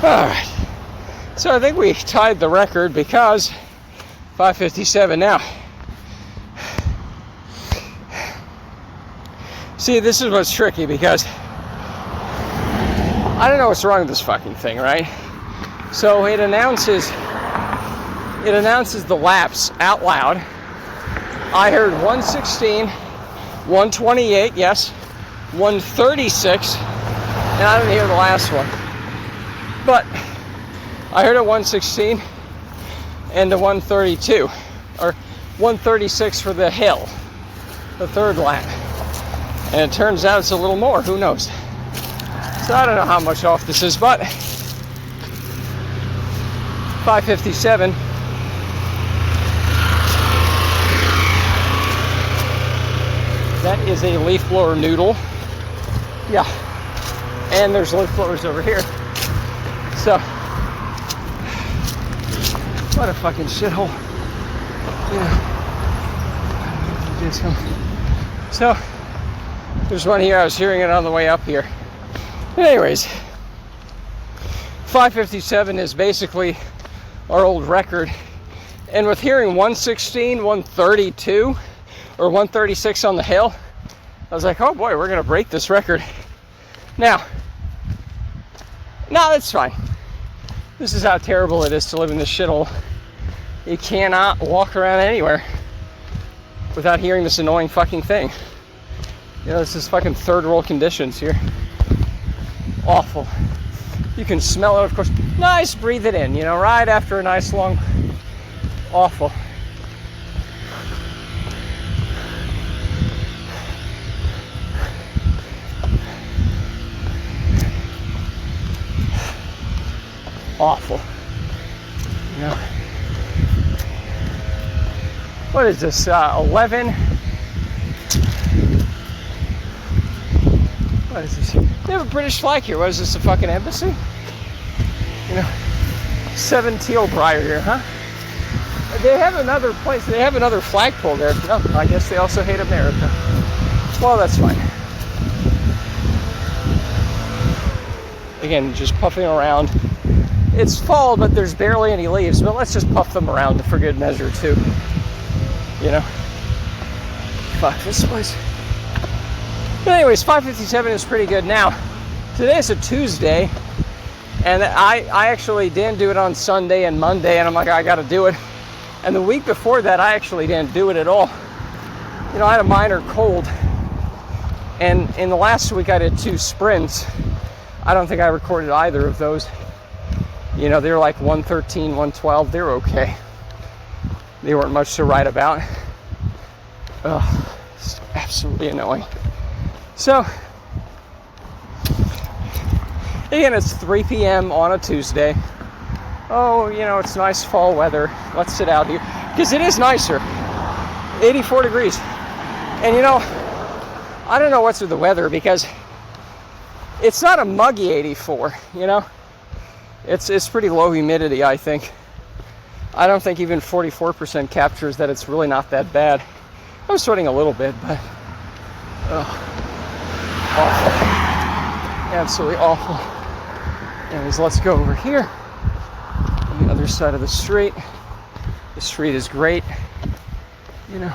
Alright. So I think we tied the record because 5:57 now. See, this is what's tricky because I don't know what's wrong with this fucking thing, right? So it announces the laps out loud. I heard 116, 128, yes, 136, and I didn't hear the last one. But I heard a 116 and a 132, or 136 for the hill, the third lap. And it turns out it's a little more, who knows? So I don't know how much off this is, but 5:57. That is a leaf blower noodle. Yeah. And there's leaf blowers over here. So, what a fucking shithole. Yeah. So, there's one here. I was hearing it on the way up here. But anyways, 5:57 is basically our old record. And with hearing 116, 132, or 136 on the hill, I was like, oh boy, we're going to break this record. Now, no, that's fine. This is how terrible it is to live in this shithole. You cannot walk around anywhere without hearing this annoying fucking thing. You know, this is fucking third world conditions here. Awful. You can smell it, of course. Nice, breathe it in, you know, right after a nice long, awful. Awful. You know. What is this? 11? What is this? They have a British flag here. What is this, a fucking embassy? You know, 7 teal briar here, huh? They have another place. They have another flagpole there. No, I guess they also hate America. Well, that's fine. Again, just puffing around. It's fall, but there's barely any leaves. But let's just puff them around for good measure, too. You know? Fuck this place. But anyways, 5:57 is pretty good. Now, today's a Tuesday, and I actually didn't do it on Sunday and Monday, and I'm like, I gotta do it. And the week before that, I actually didn't do it at all. You know, I had a minor cold, and in the last week I did 2 sprints. I don't think I recorded either of those. You know, they were like 113, 112. They were okay. They weren't much to write about. Ugh, it's absolutely annoying. So, again, it's 3 p.m. on a Tuesday. Oh, you know, it's nice fall weather. Let's sit out here. Because it is nicer. 84 degrees. And, you know, I don't know what's with the weather because it's not a muggy 84, you know? It's pretty low humidity, I think. I don't think even 44% captures that it's really not that bad. I'm sweating a little bit, but... awful. Absolutely awful. Anyways, let's go over here. On the other side of the street. The street is great. You know.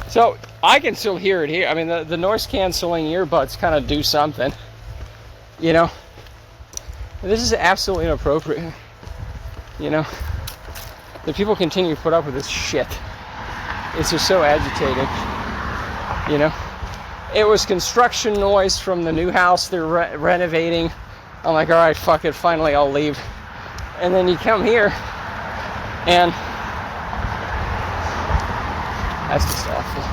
So, I can still hear it here. I mean, the noise-canceling earbuds kind of do something. You know. This is absolutely inappropriate. You know. The people continue to put up with this shit. It's just so agitating. You know? It was construction noise from the new house they're renovating. I'm like, alright, fuck it, finally I'll leave. And then you come here, and that's just awful.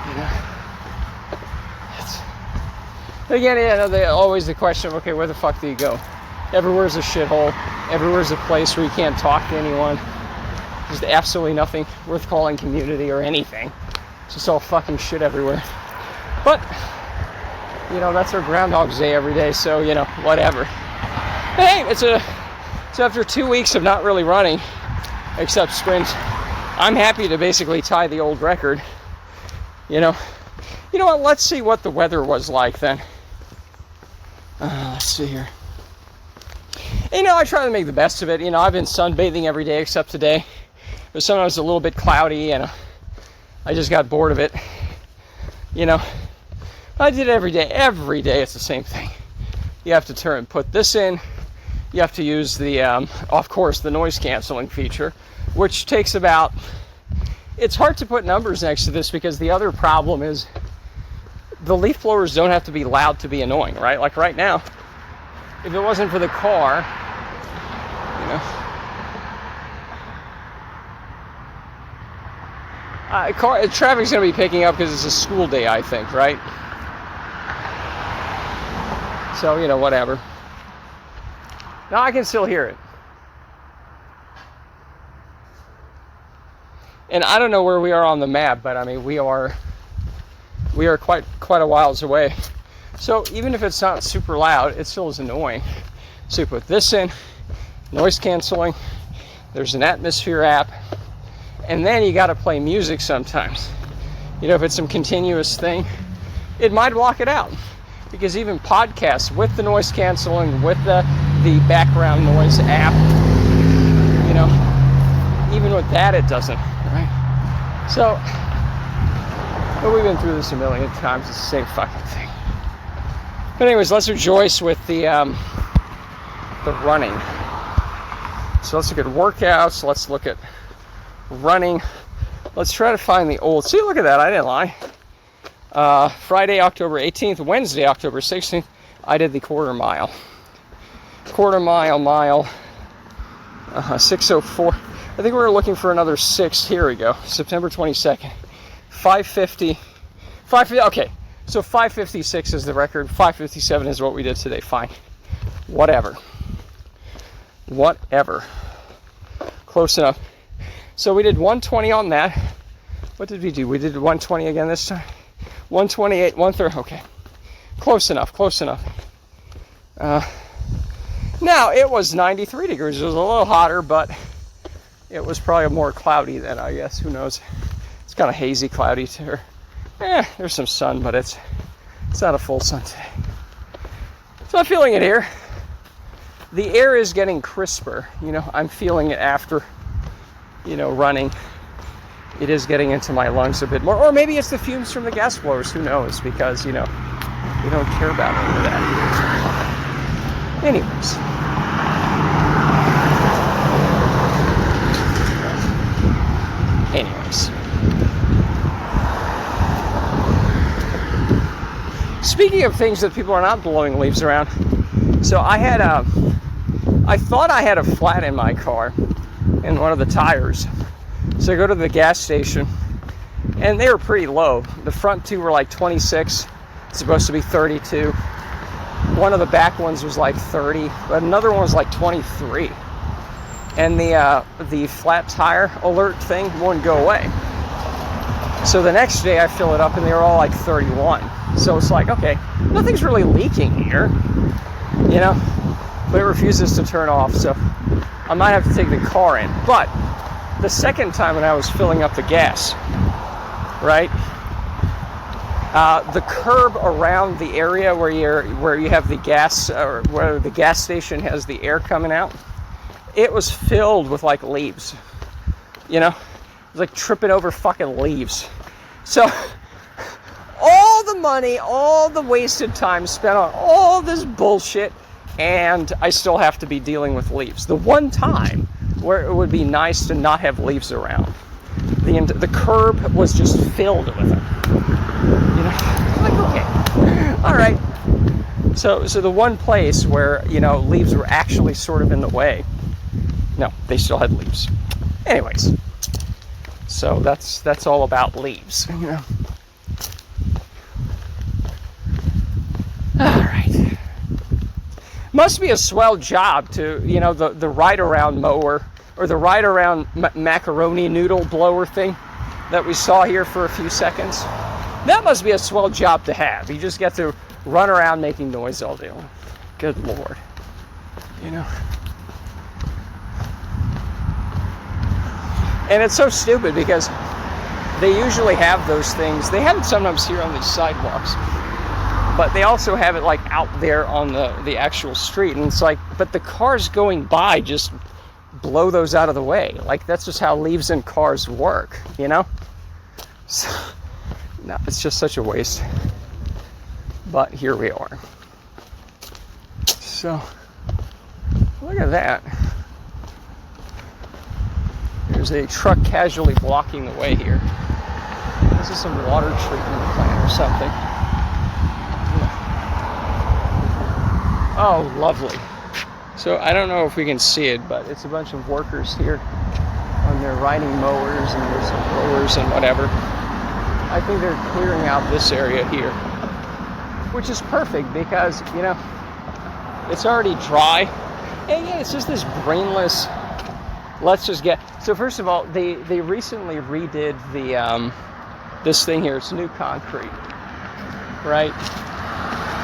You know? Again, yeah, always the question, okay, where the fuck do you go? Everywhere's a shithole. Everywhere's a place where you can't talk to anyone. There's absolutely nothing worth calling community or anything. It's just all fucking shit everywhere. But, you know, that's our Groundhog's Day every day, so, you know, whatever. Hey, so after 2 weeks of not really running, except sprints, I'm happy to basically tie the old record. You know what? Let's see what the weather was like then. Let's see here. I try to make the best of it. I've been sunbathing every day except today. But sometimes a little bit cloudy, and I just got bored of it. I did it every day. Every day it's the same thing. You have to put this in. You have to use the, of course, the noise canceling feature, which takes about, it's hard to put numbers next to this because the other problem is the leaf blowers don't have to be loud to be annoying, right? Like right now, if it wasn't for the car, traffic's going to be picking up because it's a school day, I think, right? So, whatever. Now I can still hear it. And I don't know where we are on the map, but I mean, we are quite a whiles away. So even if it's not super loud, it still is annoying. So you put this in, noise canceling, there's an atmosphere app, and then you got to play music sometimes. If it's some continuous thing, it might block it out. Because even podcasts with the noise canceling, with the background noise app, even with that it doesn't, right? So, but we've been through this a million times. It's the same fucking thing. But anyways, let's rejoice with the running. So let's look at workouts. Let's look at running. Let's try to find the old. See, look at that. I didn't lie. Friday, October 18th, Wednesday, October 16th, I did the quarter mile, 6:04. I think we were looking for another 6. Here we go. September 22nd, 5:50. Okay, so 5:56 is the record. 5:57 is what we did today. Fine. Whatever. Close enough. So we did 120 on that. What did we do? We did 120 again this time. 128, 130, okay. Close enough. Now, it was 93 degrees. It was a little hotter, but it was probably more cloudy than, I guess. Who knows? It's kind of hazy, cloudy too. There's some sun, but it's not a full sun today. So I'm feeling it here. The air is getting crisper. I'm feeling it after, running. It is getting into my lungs a bit more. Or maybe it's the fumes from the gas blowers. Who knows? Because, we don't care about any of that. Anyways. Speaking of things that people are not blowing leaves around. So I thought I had a flat in my car in one of the tires. So I go to the gas station, and they were pretty low. The front two were like 26. It's supposed to be 32. One of the back ones was like 30, but another one was like 23. And the flat tire alert thing wouldn't go away. So the next day I fill it up, and they were all like 31. So it's like, okay, nothing's really leaking here, but it refuses to turn off. So I might have to take the car in. But the second time when I was filling up the gas, right? The curb around the area where you have the gas, or where the gas station has the air coming out, it was filled with like leaves. It was like tripping over fucking leaves. So all the money, all the wasted time spent on all this bullshit, and I still have to be dealing with leaves. The one time where it would be nice to not have leaves around, the curb was just filled with them. Like, okay, all right. So the one place where leaves were actually sort of in the way, no, they still had leaves. Anyways, so that's all about leaves. All right. Must be a swell job to, the ride-around mower, or the ride-around macaroni noodle blower thing that we saw here for a few seconds. That must be a swell job to have. You just get to run around making noise all day long. Good Lord. And it's so stupid because they usually have those things. They have it sometimes here on these sidewalks, but they also have it like out there on the actual street. And it's like, but the cars going by just blow those out of the way. Like, that's just how leaves in cars work, you know? So, no, it's just such a waste. But here we are. So, look at that. There's a truck casually blocking the way here. This is some water treatment plant or something. Oh, lovely. So I don't know if we can see it, but it's a bunch of workers here on their riding mowers, and there's some blowers and whatever. I think they're clearing out this area here, which is perfect because, you know, it's already dry. And yeah, it's just this brainless, let's just get... So first of all, they recently redid the this thing here. It's new concrete, right?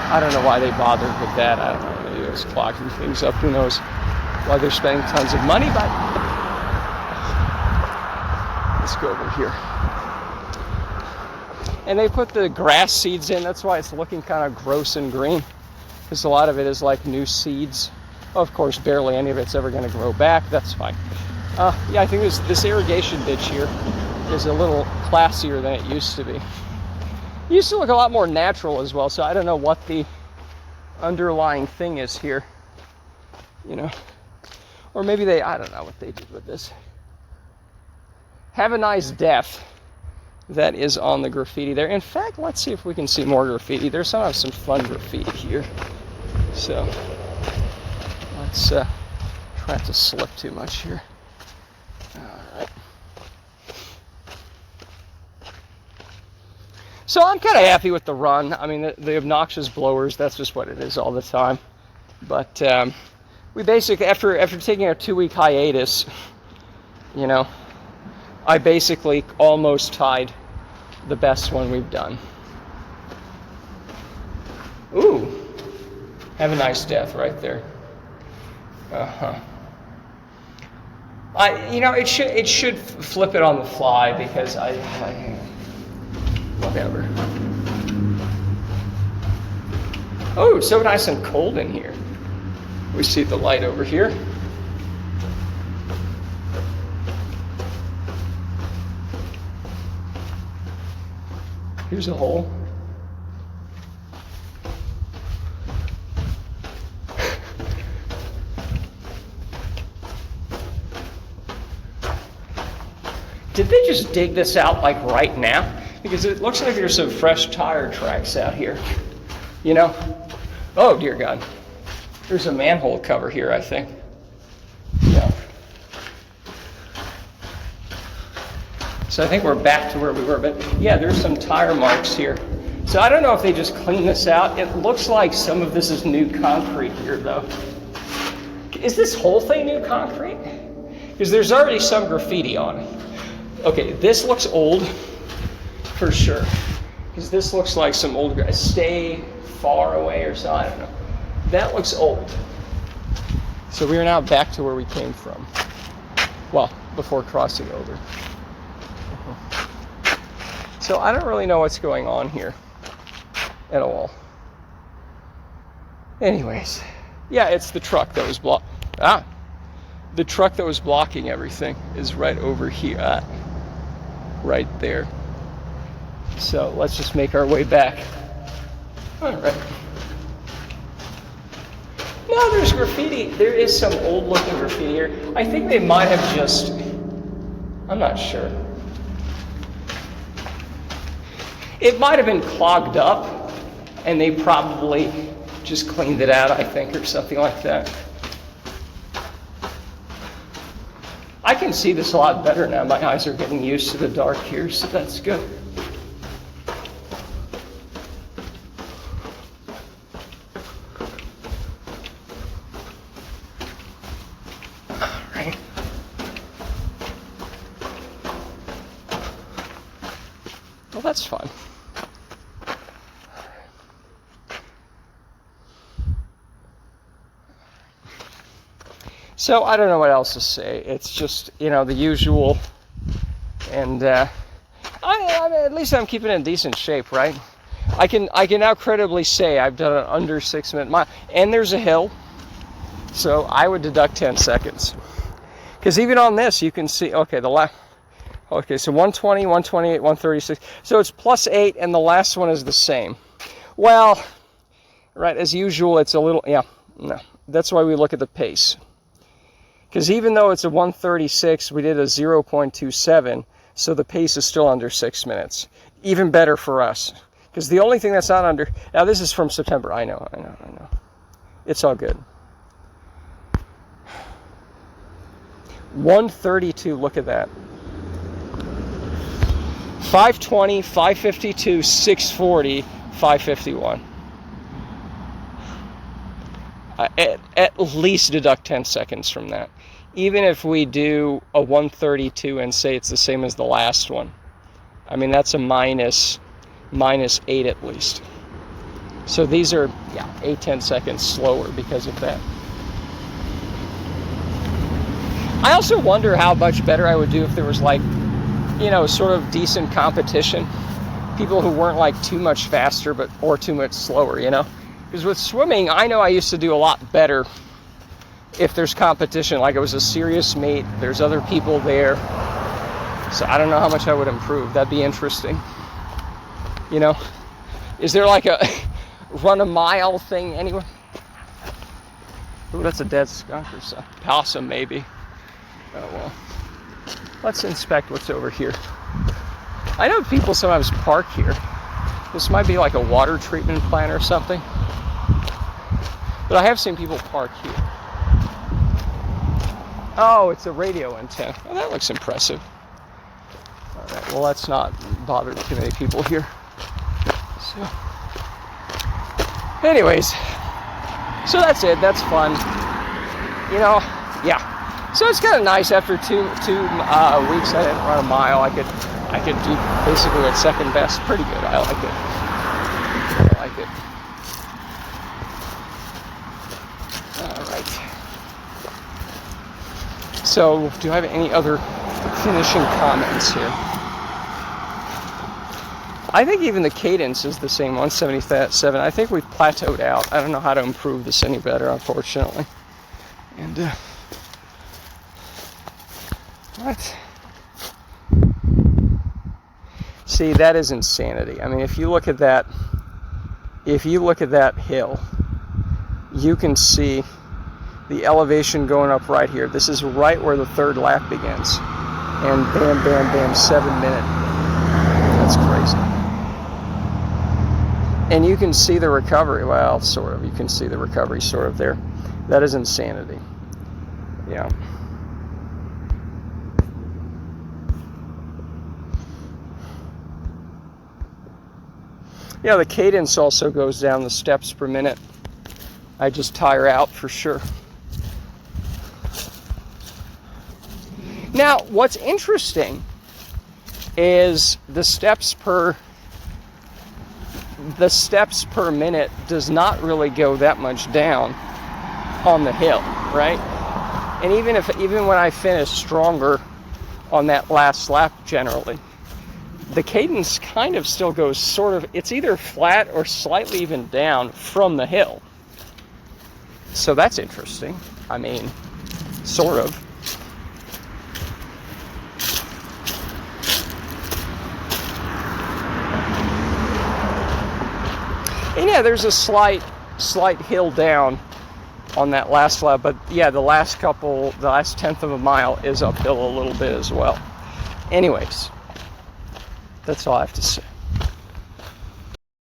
I don't know why they bothered with that. I don't know. Maybe it was clogging things up. Who knows why they're spending tons of money, but let's go over here. And they put the grass seeds in. That's why it's looking kind of gross and green, because a lot of it is like new seeds. Of course, barely any of it's ever going to grow back. That's fine. Yeah, I think this irrigation ditch here is a little classier than it used to be. It used to look a lot more natural as well, so I don't know what the underlying thing is here, you know. Or maybe I don't know what they did with this. Have a nice death. That is on the graffiti there. In fact, let's see if we can see more graffiti. There's some fun graffiti here. So, let's try not to slip too much here. Alright. So I'm kind of happy with the run. I mean, the obnoxious blowers, that's just what it is all the time. But we basically, after taking a 2-week hiatus, you know, I basically almost tied the best one we've done. Ooh, have a nice death right there. You know, it should flip it on the fly because whatever. Oh, so nice and cold in here. We see the light over here. Here's a hole. Did they just dig this out like right now? Because it looks like there's some fresh tire tracks out here. You know? Oh, dear God. There's a manhole cover here, I think. Yeah. So I think we're back to where we were, but yeah, there's some tire marks here. So I don't know if they just cleaned this out. It looks like some of this is new concrete here, though. Is this whole thing new concrete? Because there's already some graffiti on it. Okay, this looks old, for sure. Because this looks like some old, stay far away or so, I don't know. That looks old. So we are now back to where we came from. Well, before crossing over. So I don't really know what's going on here at all. Anyways, yeah, it's the truck that was the truck that was blocking everything is right over here, right there. So let's just make our way back. All right. No, there's graffiti. There is some old-looking graffiti here. I think they might have just, I'm not sure. It might have been clogged up, and they probably just cleaned it out, I think, or something like that. I can see this a lot better now. My eyes are getting used to the dark here, so that's good. All right. Well, that's fun. So I don't know what else to say. It's just, you know, the usual. And I I mean, at least I'm keeping it in decent shape, right? I can now credibly say I've done an under 6 minute mile, and there's a hill, so I would deduct 10 seconds. Because even on this, you can see, okay, so 120, 128, 136. So it's +8, and the last one is the same. Well, right, as usual, it's a little, yeah, no. That's why we look at the pace. Because even though it's a 136, we did a 0.27, so the pace is still under 6 minutes. Even better for us. Because the only thing that's not under, now this is from September, I know. It's all good. 132, look at that. 520, 552, 640, 551. At least deduct 10 seconds from that. Even if we do a 132 and say it's the same as the last one, I mean, that's a minus 8 at least. So these are, 8-10 seconds slower because of that. I also wonder how much better I would do if there was, like, sort of decent competition. People who weren't like too much faster or too much slower, Because with swimming, I know I used to do a lot better if there's competition. Like it was a serious meet, there's other people there. So I don't know how much I would improve. That'd be interesting. Is there like a run a mile thing anywhere? Ooh, that's a dead skunk or something. Possum, maybe. Oh, well. Let's inspect what's over here. I know people sometimes park here. This might be like a water treatment plant or something. But I have seen people park here. Oh, it's a radio antenna. Oh, that looks impressive. All right, well, let's not bother too many people here. So, anyways, so that's it. That's fun. Yeah. So it's kind of nice after two weeks I didn't run a mile. I could do basically at second best. Pretty good. I like it. All right. So, do I have any other finishing comments here? I think even the cadence is the same, 177. I think we've plateaued out. I don't know how to improve this any better, unfortunately. And, what? See, that is insanity. I mean, if you look at that hill, you can see the elevation going up right here. This is right where the third lap begins. And bam, bam, bam, 7 minute. That's crazy. And you can see the recovery. Well, sort of. You can see the recovery sort of there. That is insanity. Yeah. Yeah, the cadence also goes down, the steps per minute. I just tire out for sure. Now, what's interesting is the steps per minute does not really go that much down on the hill, right? And even when I finish stronger on that last lap generally, the cadence kind of still goes sort of, it's either flat or slightly even down from the hill. So that's interesting. I mean, sort of. And yeah, there's a slight hill down on that last lap, but yeah, the last tenth of a mile is uphill a little bit as well. Anyways, that's all I have to say.